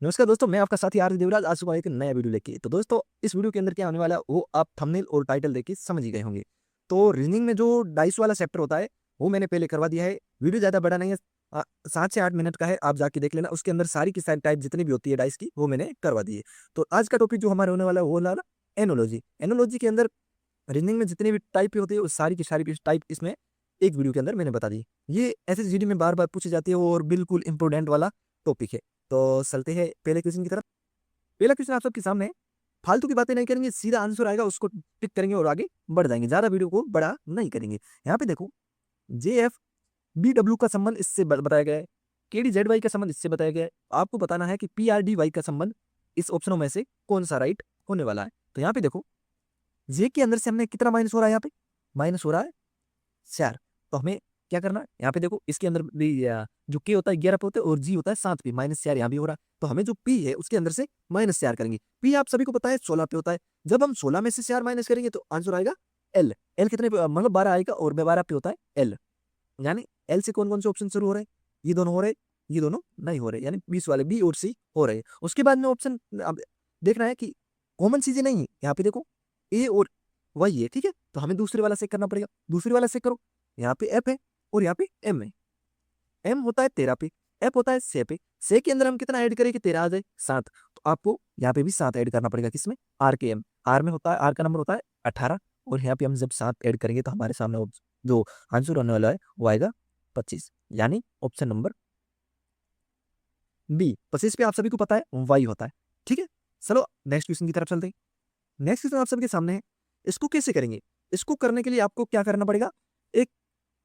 नमस्कार दोस्तों, मैं आपका साथी आरती देवराज आज सुबह एक नया वीडियो लेके। तो दोस्तों, इस वीडियो के अंदर क्या होने वाला है वो आप थंबनेल और टाइटल देख के समझ ही गए होंगे। तो रीजनिंग में जो डाइस वाला चैप्टर होता है वो मैंने पहले करवा दिया है। वीडियो ज़्यादा बड़ा नहीं है, 7 से 8 मिनट का है, आप जाके देख लेना। उसके अंदर सारी की सारी टाइप जितनी भी होती है डाइस की वो मैंने करवा दी है। तो आज का टॉपिक जो हमारा होने वाला है वो होने वाला एनोलॉजी। एनोलॉजी के अंदर रीजनिंग में जितनी भी टाइप होती है वो सारी की सारी टाइप इसमें एक वीडियो के अंदर मैंने बता दी। ये एसएसजीडी में बार बार पूछी जाती है और बिल्कुल इंपोर्टेंट वाला टॉपिक है। तो चलते हैं पहले क्वेश्चन की तरफ। पहला क्वेश्चन आप सबके सामने है। फालतू की बातें नहीं करेंगे, सीधा आंसर आएगा उसको टिक करेंगे और आगे बढ़ जाएंगे, ज्यादा वीडियो को बड़ा नहीं करेंगे। यहाँ पे देखो, जे एफ बी डब्ल्यू का संबंध इससे बताया गया है, के डी जेड वाई का संबंध इससे बताया गया है। आपको बताना है कि पी आर डी वाई का संबंध इस ऑप्शनों में से कौन सा राइट होने वाला है। तो यहाँ पे देखो, जे के अंदर से हमने कितना माइनस हो रहा है, यहाँ पे माइनस हो रहा है 4। तो हमें क्या करना है, यहाँ पे देखो इसके अंदर भी जो के होता है 11 पे होता है और जी होता है 7 पे, -4 यहाँ भी हो रहा है। तो हमें जो पी है उसके अंदर से -4 करेंगे। पी आप सभी को पता है 16 पे होता है। जब हम 16 में से 4 माइनस करेंगे तो आंसर आएगा एल। एल कितने पे, मतलब 12 आएगा और 12 पे होता है एल। यानी एल से कौन कौन से ऑप्शन शुरू हो रहे हैं, ये दोनों हो रहे, ये दोनों नहीं हो रहे, यानी 20 वाले बी और सी हो रहे हैं। उसके बाद में ऑप्शन अब देखना है कि कॉमन चीजें नहीं है। यहाँ पे देखो ए और वाई है, ठीक है, तो हमें दूसरे वाला चेक करना पड़ेगा। दूसरे वाला चेक करो, यहाँ पे एफ है और यहाँ पे एम है। एम होता है 13 पे, एफ होता है 6 पे। 6 के अंदर हम कितना ऐड करें कि 13 आ जाए, 7। तो आपको यहाँ पे भी 7 ऐड करना पड़ेगा, किसमें, आर के एम। आर में होता है, आर का नंबर होता है 18 और यहाँ पे हम जब 7 ऐड करेंगे तो हमारे सामने जो आंसर होने वाला है वो आएगा 25, यानी ऑप्शन नंबर बी। 25 पे आप सभी को पता है वाई होता है, ठीक है। चलो नेक्स्ट क्वेश्चन की तरफ चलते हैं। नेक्स्ट क्वेश्चन आप सबके सामने है। इसको कैसे करेंगे, इसको करने के लिए आपको क्या करना पड़ेगा, एक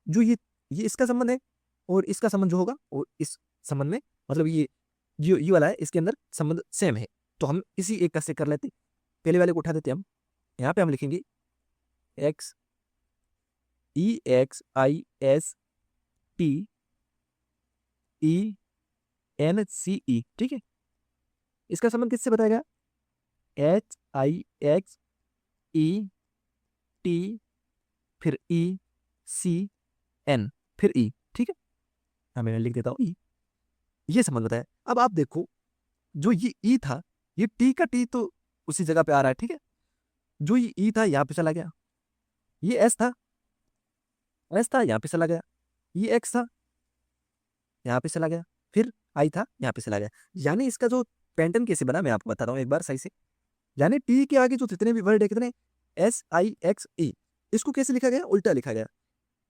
जो ये इसका संबंध है और इसका संबंध जो होगा और इस संबंध में, मतलब ये जो ये वाला है इसके अंदर संबंध सेम है। तो हम इसी एक का से कर लेते हैं। पहले वाले को उठा देते हैं हम। यहाँ पे हम लिखेंगे X E X I S T E N C E, ठीक है। इसका संबंध किससे बताया गया, H I X E T फिर ई सी एन फिर ई, ठीक है। हाँ, मैं लिख देता हूँ ई। ये संबंध बताया। अब आप देखो, जो ये ई था, ये टी का टी तो उसी जगह पे आ रहा है, ठीक है। जो ये ई था यहाँ पे चला गया, ये एस था, एस था यहाँ पे चला गया, ये एक्स था यहाँ पे चला गया, फिर आई था यहाँ पे चला गया। यानी इसका जो पैटर्न कैसे बना मैं आपको बताता हूँ एक बार सही से। यानी टी के आगे जो जितने भी वर्ड है, कितने, एस आई एक्स ई, इसको कैसे लिखा गया, उल्टा लिखा गया,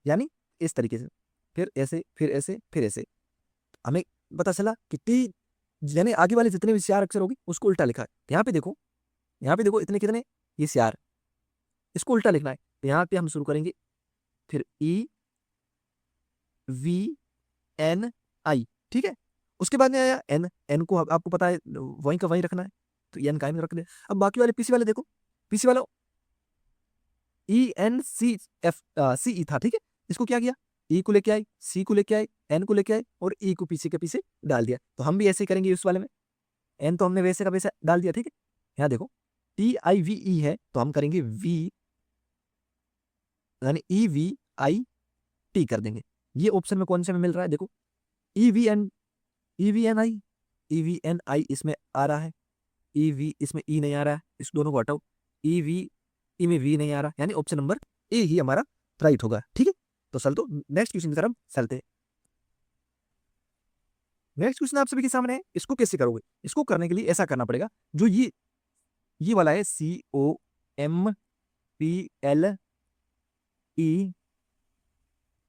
यानी इस तरीके से, फिर ऐसे फिर ऐसे फिर ऐसे। हमें पता चला कि टी यानी आगे वाले जितने भी 4 अक्षर होगी उसको उल्टा लिखा है। यहाँ पे देखो, यहाँ पे देखो इतने कितने, ये 4, इसको उल्टा लिखना है। तो यहाँ पे हम शुरू करेंगे, फिर ई वी एन आई, ठीक है। उसके बाद में आया एन। एन को आपको पता है वहीं का वहीं रखना है, तो एन का रख दे। अब बाकी वाले पीसी वाले देखो, पीसी वाला ई एन सी एफ सी ई था, ठीक है। इसको क्या किया, ई को लेके आई, सी को लेके आई, एन को लेके आई और ई को पीछे के पीछे डाल दिया। तो हम भी ऐसे ही करेंगे उस वाले में। एन तो हमने वैसे का वैसे डाल दिया, ठीक है। यहाँ देखो टी आई वी ई है तो हम करेंगे वी, यानी ई वी आई टी कर देंगे। ये ऑप्शन में कौन से में मिल रहा है, देखो E V N, E V N I, E V N I इसमें आ रहा है, ई वी इसमें ई नहीं आ रहा है, इस दोनों को हटाओ, ई वी, ई में वी नहीं आ रहा, यानी ऑप्शन नंबर ए ही हमारा राइट होगा, ठीक है। तो चल तो नेक्स्ट क्वेश्चन की तरफ चलते हैं। नेक्स्ट क्वेश्चन आप सभी के सामने है। इसको कैसे करोगे, इसको करने के लिए ऐसा करना पड़ेगा, जो ये वाला है C O M P L E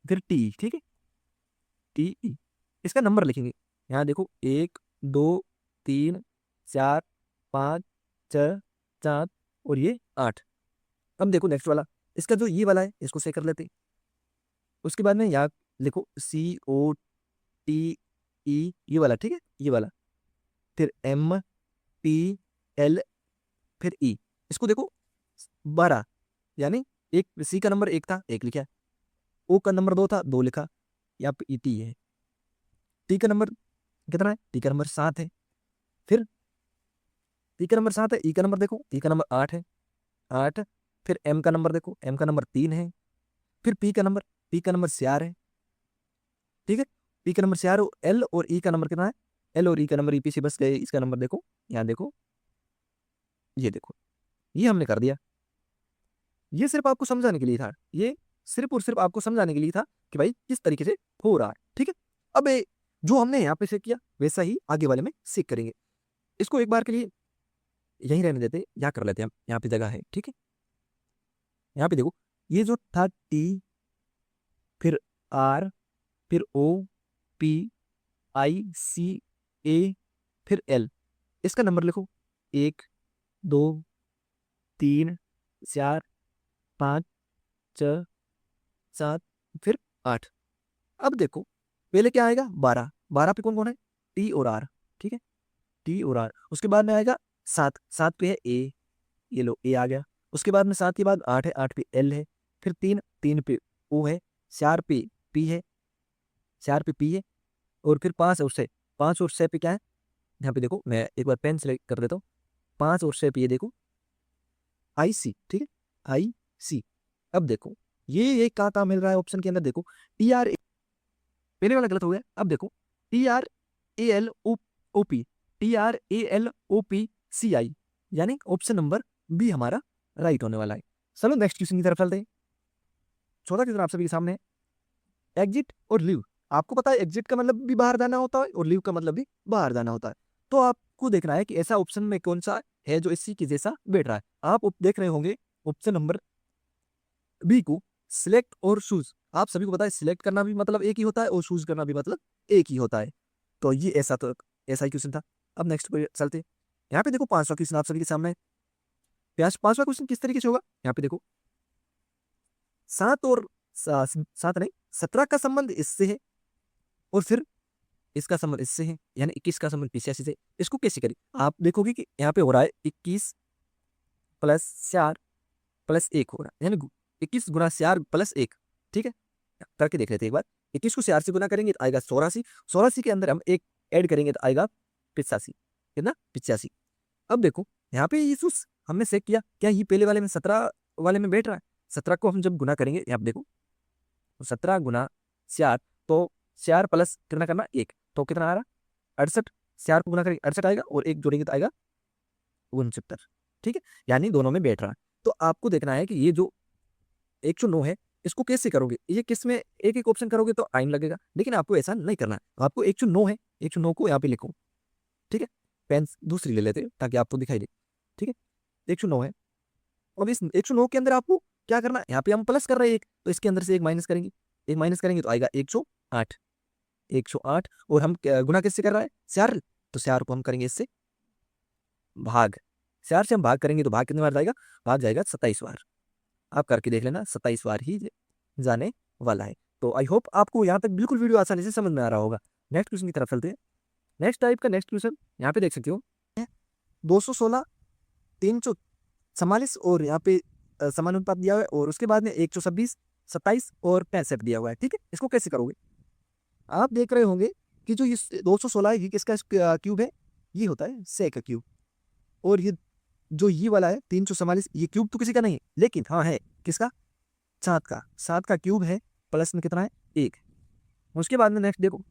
फिर टी, ठीक है, टी ई, इसका नंबर लिखेंगे। यहाँ देखो 1 2 3 4 5 6 7 और ये 8। अब देखो नेक्स्ट वाला, इसका जो ये वाला है इसको से कर लेते हैं। उसके बाद में यहाँ लिखो सी ओ टी ई, ये वाला, ठीक है, ये वाला, फिर एम पी एल फिर ई। इसको देखो 12, यानी एक सी का नंबर 1 था 1 लिखा, ओ का नंबर 2 था 2 लिखा, यहाँ पे ई टी है। टी का नंबर कितना है, टी का नंबर 7 है, फिर टी का नंबर 7 है, ई का नंबर देखो, ई का नंबर 8 है, 8। फिर एम का नंबर देखो, एम का नंबर 3 है, फिर पी का नंबर 4 है, ठीक है। पी का नंबर 4, एल और ई का नंबर कितना है, एल और ई का नंबर ईपी से बस गए, इसका नंबर देखो, यहाँ देखो, ये देखो, ये हमने कर दिया। ये सिर्फ आपको समझाने के लिए था, ये सिर्फ और सिर्फ आपको समझाने के लिए था कि भाई किस तरीके से हो रहा है, ठीक है। अब जो हमने यहाँ पे सेट किया वैसा ही आगे वाले में सीख करेंगे। इसको एक बार के लिए यहीं रहने देते, यहाँ कर लेते हैं हम, यहाँ पे जगह है, ठीक है। यहाँ पे देखो, ये जो था टी, फिर आर, फिर ओ, पी, आई, सी, ए, फिर एल, इसका नंबर लिखो 1 2 3 4 5 6 7 फिर 8। अब देखो पहले क्या आएगा 12, 12 पे कौन कौन है, टी और आर, ठीक है, टी और आर। उसके बाद में आएगा 7, 7 पे है ए, ये लो ए आ गया। उसके बाद में 7 के बाद 8 है, 8 पे एल है, फिर 3, 3 पे ओ है, 4 पे पी है, 4 पे पी है, और फिर 5 है उससे, 5 और 6 पे क्या है, यहाँ पे देखो मैं एक बार पेन सेलेक्ट कर देता हूँ, 5 और 6 पे ये देखो आई सी, ठीक है, आई सी। अब देखो ये कहाँ मिल रहा है ऑप्शन के अंदर, देखो टी आर, पहले वाला गलत हो गया। अब देखो T R A L O P, T R A L O P C I, यानी ऑप्शन नंबर बी हमारा राइट होने वाला है। चलो नेक्स्ट क्वेश्चन की तरफ चलते हैं। चौथा क्वेश्चन आप सभी के सामने है, एग्जिट और लीव। आपको पता है एग्जिट का मतलब भी बाहर जाना होता है और लीव का मतलब भी बाहर जाना होता है। तो आपको देखना है कि ऐसा ऑप्शन में कौन सा है जो इसी के जैसा बैठ रहा है। आप देख रहे होंगे ऑप्शन नंबर बी को, सिलेक्ट और चूज। आप सभी को पता है सिलेक्ट करना भी मतलब एक ही होता है और चूज करना भी मतलब एक ही होता है। तो ये ऐसा ही क्वेश्चन था। अब नेक्स्ट पे चलते हैं। यहाँ पे देखो 5वां क्वेश्चन आप सभी के सामने है। 5वां क्वेश्चन किस तरीके से होगा, यहाँ पे देखो 7 नहीं 17 का संबंध इससे है, और फिर इसका संबंध इससे है, यानी 21 का संबंध 85 से। इसको कैसे करें, आप देखोगे कि यहाँ पे हो रहा है 21 प्लस 4 प्लस 1 हो रहा है, यानी 21 गुना 4 प्लस 1, ठीक है। करके देख लेते हैं एक बार। 21 को 4 से गुना करेंगे तो आएगा 84, 84 के अंदर हम एक ऐड करेंगे तो आएगा 85, कितना 85। अब देखो यहाँ पे ये हमने चेक किया क्या ये पहले वाले में 17 वाले में बैठ रहा है। 17 को हम जब गुना करेंगे, यहाँ पे देखो 17 गुना 4, तो 4 प्लस कितना करना 1, तो कितना आ रहा 68। 4 को गुना करेंगे 68 आएगा, और 1 जोड़ेंगे तो आएगा 69, ठीक है, यानी दोनों में बैठ रहा है। तो आपको देखना है कि ये जो 109 है इसको कैसे करोगे, ये किस में एक एक ऑप्शन करोगे तो टाइम लगेगा, लेकिन आपको ऐसा नहीं करना है। आपको 109 है, 109 को यहाँ पे लिखो, ठीक है। पेन दूसरी ले लेते हैं ताकि आपको दिखाई दे, ठीक है। 109 है, अब इस 109 के अंदर आपको क्या करना है, यहाँ पे हम प्लस कर रहे हैं एक, तो इसके अंदर से एक माइनस करेंगे, एक माइनस करेंगे तो आएगा 108, 108। और हम गुना किससे कर रहा है 4, तो 4 को हम करेंगे इससे भाग, 4 से हम भाग करेंगे तो भाग कितने बार जाएगा, भाग जाएगा 27 बार। आप करके देख लेना, 27 बार ही जाने वाला है। तो आई होप आपको यहाँ तक बिल्कुल वीडियो आसानी से समझ में आ रहा होगा। नेक्स्ट क्वेश्चन की तरफ चलते हैं। नेक्स्ट टाइप का नेक्स्ट क्वेश्चन यहाँ पे देख सकते हो 216, 344 और यहाँ पे समानुपात दिया हुआ है, और उसके बाद में 126, 27 और 65 दिया हुआ है, ठीक है। इसको कैसे करोगे, आप देख रहे होंगे कि जो ये 216 है ये किसका क्यूब है, ये होता है सेक का क्यूब। और ये जो ये वाला है 344, ये क्यूब तो किसी का नहीं है, लेकिन हाँ है किसका, 7 का क्यूब है, प्लस में कितना है 1। उसके बाद में नेक्स्ट देखो,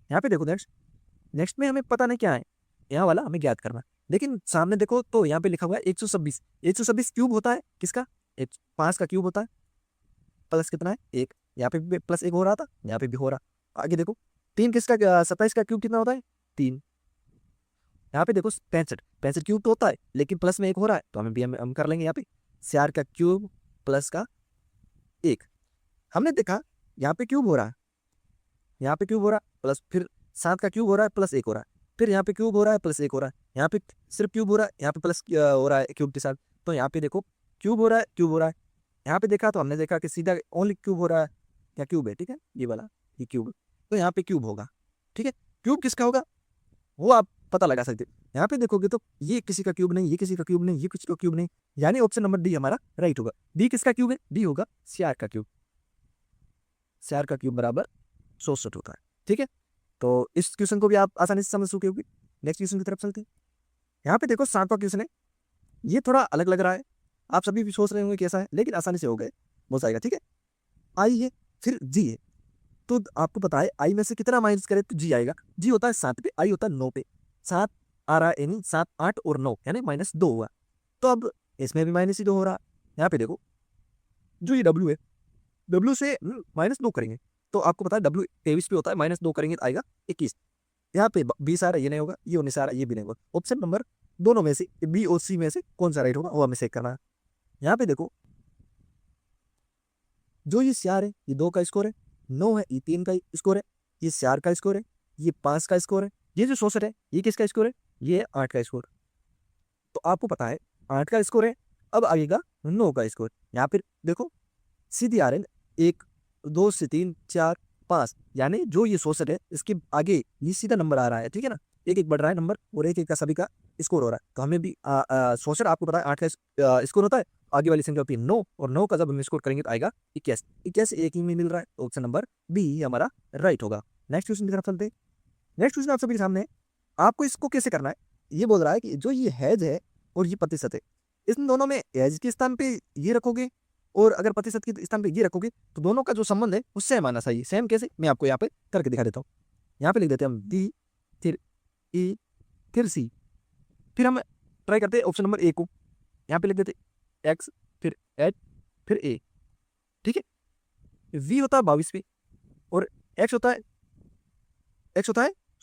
यहाँ पे देखो नेक्स्ट में हमें पता नहीं क्या है, यहाँ वाला हमें ज्ञात करना है। लेकिन सामने देखो तो यहाँ पे लिखा हुआ है 126, 126 क्यूब होता है किसका, 5 का क्यूब होता है, प्लस कितना है 1, यहाँ पे भी प्लस 1 हो रहा था, यहाँ पे भी हो रहा। आगे देखो 3 किसका, 27 का क्यूब कितना होता है 3। यहाँ पे देखो 65 क्यूब तो होता है, लेकिन प्लस में 1 हो रहा है, तो हम कर लेंगे यहाँ पे 4 का क्यूब प्लस का 1। हमने देखा यहाँ पे क्यूब हो रहा है, यहाँ पे क्यूब हो रहा है प्लस, फिर 7 का क्यूब हो रहा है प्लस 1 हो रहा है, फिर यहाँ पे क्यूब हो रहा है प्लस 1 हो रहा है, यहाँ पे सिर्फ क्यूब हो रहा है, यहाँ पे प्लस हो रहा है क्यूब के साथ। तो यहाँ पे देखो क्यूब हो रहा है, क्यूब हो रहा है। यहाँ पे देखा तो हमने देखा कि सीधा ओनली क्यूब हो रहा है, क्या क्यूब है, ठीक है, ये वाला ये क्यूब, तो यहाँ पे क्यूब होगा, ठीक है। क्यूब किसका होगा वो आप पता लगा सकते हो। यहाँ पे देखोगे तो ये किसी का क्यूब नहीं, ये किसी का क्यूब नहीं, ये किसी का क्यूब नहीं, यानी ऑप्शन नंबर डी हमारा राइट होगा। डी किसका क्यूब है, डी होगा सीआर का क्यूब। सीआर का क्यूब बराबर 64 होता है, ठीक है। तो इस क्वेश्चन को भी आप आसानी से समझ चुके होगे। नेक्स्ट क्वेश्चन की तरफ चलते हैं। यहाँ पे देखो 7वां क्वेश्चन है, ये थोड़ा अलग लग रहा है, आप सभी भी सोच रहे होंगे कैसा है, लेकिन आसानी से हो गए, हो जाएगा, ठीक है। आई है फिर जी है, तो आपको पता है आई में से कितना माइनस करे तो जी आएगा। जी होता है 7 पे, आई होता है 9 पे। 7 आ रहा है यानी 7, 8 और 9 यानी -2 हुआ। तो अब इसमें भी -2 हो रहा है। यहाँ पे देखो जो ये डब्ल्यू है, डब्ल्यू से -2 करेंगे तो आपको पता है डब्ल्यू 23 पे होता है, -2 करेंगे तो आएगा 21। यहाँ पे 20 आ रहा है, ये नहीं होगा, ये 19 आ रहा है, ये भी नहीं होगा। ऑप्शन नंबर दोनों में से बी और सी में से कौन सा राइट होगा वो हमें चेक करना है। यहाँ पे देखो जो ये 4 है ये 2 का स्कोर है, 9 है ये 3 का स्कोर है, ये 4 का स्कोर है, ये 5 का स्कोर है, ये जो 64 है ये किसका स्कोर है, ये 8 का स्कोर। तो आपको पता है 8 का स्कोर है, अब आएगा 9 का स्कोर। यहाँ फिर देखो सीधी आ रहे हैं 1 2 से 3 4 5, यानी जो ये 64 है इसके आगे ये सीधा नंबर आ रहा है, ठीक है ना, एक एक बढ़ रहा है नंबर और एक एक का सभी का स्कोर हो रहा है। तो हमें भी 64 आपको पता है 8 का स्कोर होता है, आगे वाली संख्या होती है 9 और 9 का जब हम स्कोर करेंगे तो आएगा 21। 21 एक ही में मिल रहा है, तो ऑप्शन नंबर बी हमारा राइट होगा। नेक्स्ट क्वेश्चन की तरफ चलते हैं। नेक्स्ट क्वेश्चन आप सभी के सामने है, आपको इसको कैसे करना है। ये बोल रहा है कि जो ये हैज है और ये प्रतिशत है, इन दोनों में हैज के स्थान पे ये रखोगे और अगर प्रतिशत के स्थान पे ये रखोगे तो दोनों का जो संबंध है वो सेम आना चाहिए। सेम कैसे, मैं आपको यहाँ पे करके दिखा देता हूँ। यहाँ पे लिख देते हैं हम डी, फिर ई, फिर सी, फिर हम ट्राई करते हैं ऑप्शन नंबर ए को। यहाँ पे लिख देते एक्स, फिर एच, फिर ए, ठीक है। वी होता है 22 पे और एक्स होता है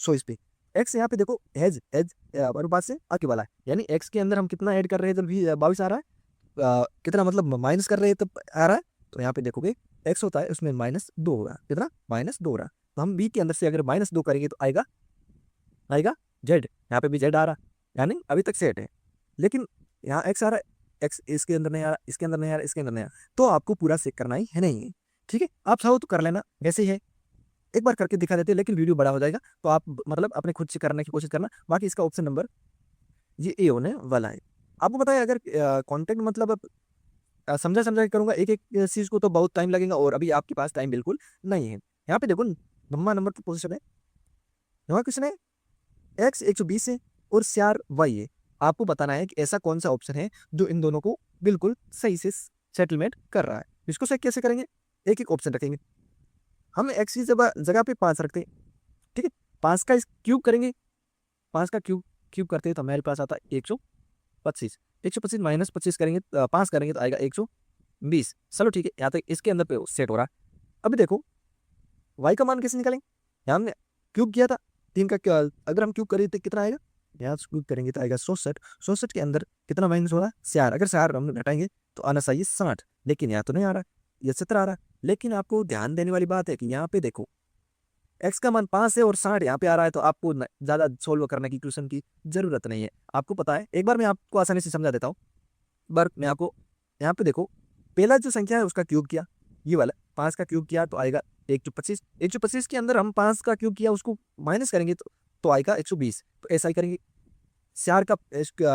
24 पे। एक्स यहाँ पे देखो एज एज अनुपात से आगे वाला है, यानी एक्स के अंदर हम कितना ऐड कर रहे हैं जब भी 22 आ रहा है, कितना मतलब माइनस कर रहे हैं तब आ रहा है। तो यहाँ पे देखोगे एक्स होता है उसमें -2 होगा, कितना -2 हो रहा है। तो हम बी के अंदर से अगर -2 करेंगे तो आएगा जेड। यहाँ पे भी जेड आ रहा है, यानी अभी तक सेट है। लेकिन यहाँ एक्स आ रहा है, एक्स इसके अंदर नहीं आ रहा, इसके अंदर नहीं आ रहा, इसके अंदर नहीं आ रहा, तो आपको पूरा चेक करना ही है नहीं है, ठीक है। आप चाहो तो कर लेना, वैसे ही है, एक बार करके दिखा देते हैं लेकिन वीडियो बड़ा हो जाएगा, तो आप मतलब अपने खुद से करने की कोशिश करना। बाकी इसका ऑप्शन नंबर ये ए होने वाला है। आपको पता है अगर कॉन्टेक्ट मतलब समझा के करूंगा एक एक चीज को तो बहुत टाइम लगेगा और अभी आपके पास टाइम बिल्कुल नहीं है। यहाँ पे देखो नंबर नंबर की पोजीशन है, यहाँ क्वेश्चन है एक्स 120 है और 4 वाई है। आपको बताना है कि ऐसा कौन सा ऑप्शन है जो इन दोनों को बिल्कुल सही से सेटलमेंट कर रहा है। इसको चेक कैसे करेंगे, एक एक ऑप्शन रखेंगे। हम एक्स की जगह पे 5 रखते हैं, ठीक है। 5 का क्यूब करेंगे, 5 का क्यूब करते हैं तो हमारे पास आता है 125। 125 माइनस 25 करेंगे 5 करेंगे तो आएगा 120। चलो ठीक है, यहाँ तक इसके अंदर पे सेट हो रहा है। अभी देखो वाई का मान कैसे निकालेंगे, यहाँ हमने क्यूब किया था 3 का, अगर हम क्यूब करें तो कितना आएगा, यहाँ क्यूब करेंगे तो आएगा 67। 67 के अंदर कितना माइनस हो रहा है 4, अगर 4 हम घटाएंगे तो आना चाहिए 60, लेकिन यहाँ तो नहीं आ रहा है, ये 70 आ रहा है। लेकिन आपको ध्यान देने वाली बात है कि यहाँ पे देखो एक्स का मान 5 है और 60 यहाँ पे आ रहा है, तो आपको ज़्यादा सोल्व करने की क्वेश्चन की जरूरत नहीं है। आपको पता है, एक बार मैं आपको आसानी से समझा देता हूँ। बार मैं आपको यहाँ पे देखो पहला जो संख्या है उसका क्यूब किया, ये वाला 5 का क्यूब किया तो आएगा 125। 125 के अंदर हम 5 का क्यूब किया उसको माइनस करेंगे तो आएगा 120। तो ऐसा ही करेंगे, 4 का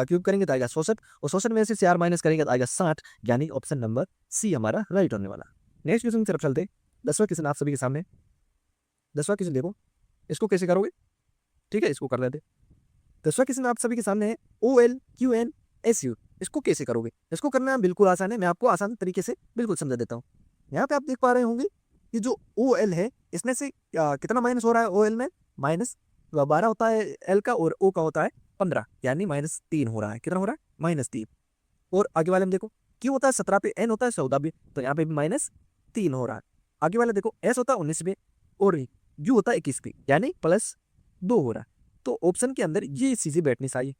क्यूब करेंगे तो आएगा 67 और 67 में से 4 माइनस करेंगे तो आएगा 60, यानी ऑप्शन नंबर सी हमारा राइट होने वाला। नेक्स्ट क्वेश्चन की तरफ चलते, 10वां क्वेश्चन आप सभी के सामने। 10वां क्वेश्चन देखो, इसको कैसे करोगे, ठीक है, इसको कर लेते। 10वां क्वेश्चन आप सभी के सामने है OLQNSU, इसको कैसे करोगे। इसको करना बिल्कुल आसान है, मैं आपको आसान तरीके से बिल्कुल समझा देता हूँ। यहाँ पे आप देख पा रहे होंगे कि जो OL है इसमें से कितना माइनस हो रहा है, OL में -12 होता है L का और O का होता है 15, यानी -3 हो रहा है। कितना हो रहा है -3। और आगे वाले में देखो Q होता है 17 पे, N होता है 14 पे, तो यहाँ पे भी -3 हो रहा है। आगे वाले देखो S होता है 19 पे और U होता है 21 पे, यानी +2 हो रहा है। तो ऑप्शन के अंदर ये चीजें बैठनी चाहिए,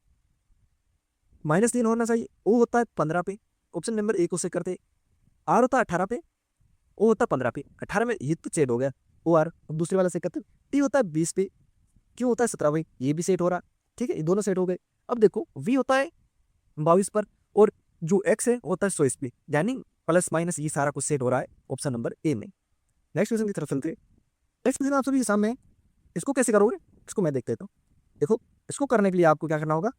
-3 होना चाहिए। O होता है 15 पे, ऑप्शन नंबर ए को से करते। R होता है 18 पे, O होता है 15 पे, 18 में ये तो सेट हो गया OR। अब दूसरे वाला से करते, T होता है 20 पे, Q होता है 17 पे, ये भी सेट हो रहा, ठीक है, ये दोनों सेट हो गए। अब देखो V होता है 22 पर और जो X है होता है 100 पे, यानी प्लस माइनस ये सारा कुछ सेट हो रहा है ऑप्शन नंबर ए में। नेक्स्ट क्वेश्चन की तरफ चलते हैं। नेक्स्ट क्वेश्चन आप सभी के सामने है, इसको कैसे करोगे, इसको मैं देख देता हूँ। देखो इसको करने के लिए आपको क्या करना होगा,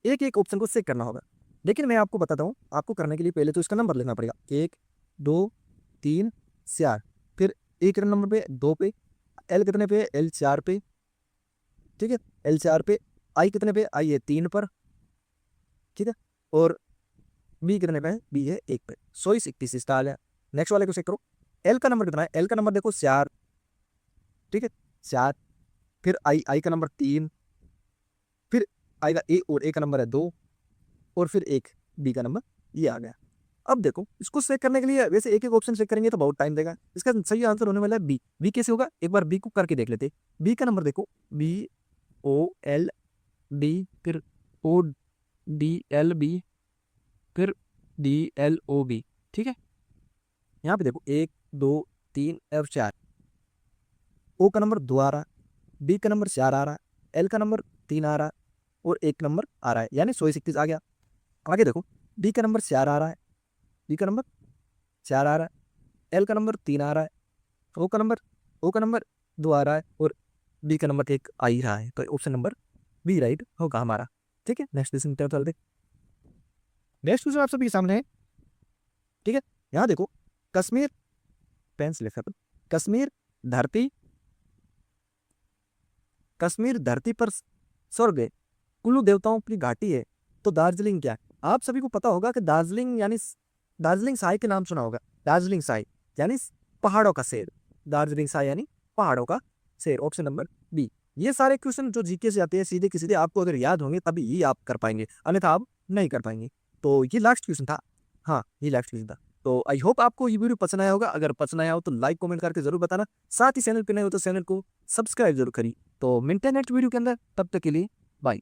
एक एक ऑप्शन को चेक करना होगा। लेकिन मैं आपको बताता हूँ, आपको करने के लिए पहले तो इसका नंबर लिखना पड़ेगा, 1 2 3 4, फिर एक नंबर पे 2 पे, L कितने पे, L 4 पे, ठीक है, L 4 पे, I कितने पे, I है 3 पर, ठीक है, और B कितने पे है, B है 1 पे। 121 स्टार है। नेक्स्ट वाले को चेक करो, L का नंबर कितना है, L का नंबर देखो 4, ठीक है 4, फिर आई का नंबर 3, फिर आई का ए और ए का नंबर है 2, और फिर एक बी का नंबर ये आ गया। अब देखो इसको चेक करने के लिए वैसे एक एक ऑप्शन चेक करेंगे तो बहुत टाइम देगा, इसका सही आंसर होने वाला है बी। बी कैसे होगा, एक बार बी को करके देख लेते। बी का नंबर देखो, BOLD, फिर ODLB, फिर DLOB, ठीक है। यहाँ पे देखो 1 2 3 और 4, ओ का नंबर 2 आ रहा है, बी का नंबर 4 आ रहा है, एल का नंबर 3 आ रहा है, और एक नंबर आ रहा है, यानी 131 आ गया। आगे देखो डी का नंबर 4 आ रहा है, डी का नंबर 4 आ रहा है, एल का नंबर 3 आ रहा है, ओ का नंबर 2 आ रहा है, और बी का नंबर 1 आ ही रहा है, तो ऑप्शन नंबर बी राइट होगा हमारा। ठीक है, नेक्स्ट क्वेश्चन की तरफ चलते। नेक्स्ट क्वेश्चन आप सभी के सामने है, ठीक है। यहाँ देखो कश्मीर, पेन से लिखा था, कश्मीर धरती पर स्वर्ग है, कुल्लू देवताओं की घाटी है, तो दार्जिलिंग क्या है? आप सभी को पता होगा कि दार्जिलिंग यानी दार्जिलिंग साई के नाम सुना होगा। दार्जिलिंग साई यानी पहाड़ों का शेर, दार्जिलिंग साई यानी पहाड़ों का शेर, ऑप्शन नंबर बी। ये सारे क्वेश्चन जो जीके से आते हैं सीधे के सीधे आपको अगर याद होंगे तभी ही आप कर पाएंगे, अन्यथा आप नहीं कर पाएंगे। तो ये लास्ट क्वेश्चन था, हाँ ये लास्ट क्वेश्चन था। तो आई होप आपको ये वीडियो पसंद आया होगा, अगर पसंद आया हो तो लाइक कमेंट करके जरूर बताना, साथ ही चैनल पे नए हो तो चैनल को सब्सक्राइब जरूर करिए। तो मिलते हैं नेक्स्ट वीडियो के अंदर, तब तक के लिए बाय।